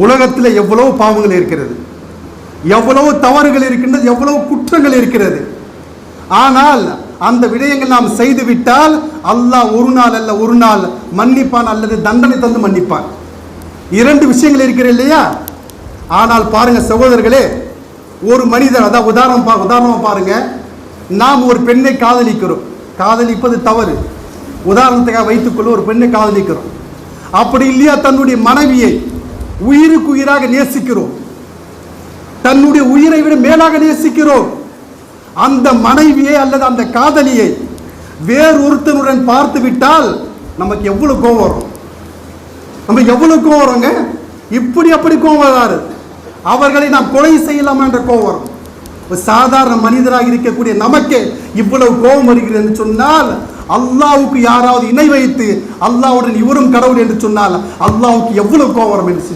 உலகத்தில் எவ்வளவு பாவங்கள் இருக்கிறது, எவ்வளவு தவறுகள் இருக்கின்றது, எவ்வளவு குற்றங்கள் இருக்கிறது. ஆனால் அந்த விடயங்கள் நாம் செய்துவிட்டால் அல்லாஹ் ஒரு நாள் அல்ல ஒரு நாள் மன்னிப்பான் அல்லது தண்டனை தந்து மன்னிப்பான். இரண்டு விஷயங்கள் இருக்கிறது இல்லையா? ஆனால் பாருங்க சகோதரர்களே, ஒரு மனிதர், அதாவது உதாரணமா பாருங்க, நாம் ஒரு பெண்ணை காதலிக்கிறோம். காதலிப்பது தவறு. உதாரணத்துக்காக வைத்துக்கொள்ள ஒரு பெண்ணை காதலிக்கிறோம். அப்படி இல்லையா, தன்னுடைய மனைவியை உயிருக்கு உயிராக நேசிக்கிறோம், தன்னுடைய உயிரை விட மேலாக நேசிக்கிறோம். அந்த மனைவியை அல்லது அந்த காதலியை வேறு ஒருத்தனுடன் பார்த்து விட்டால் நமக்கு எவ்வளவு கோபம் வரும்? நம்ம எவ்வளவு கோபம் வருங்க? இப்படி அப்படி கோபம் வராது, அவர்களை நாம் கொலை செய்யலாமா என்ற கோபம் வரும். சாதாரண மனிதராக இருக்கக்கூடிய நமக்கே இவ்வளவு கோபம் வருகிறது என்று சொன்னால், அல்லாஹ்வுக்கு யாராவது இணை வைத்து அல்லாஹ்வுடன் இவரும் கடவுள் என்று சொன்னால் அல்லாஹ்வுக்கு எவ்வளவு கோபம் வரும் என்று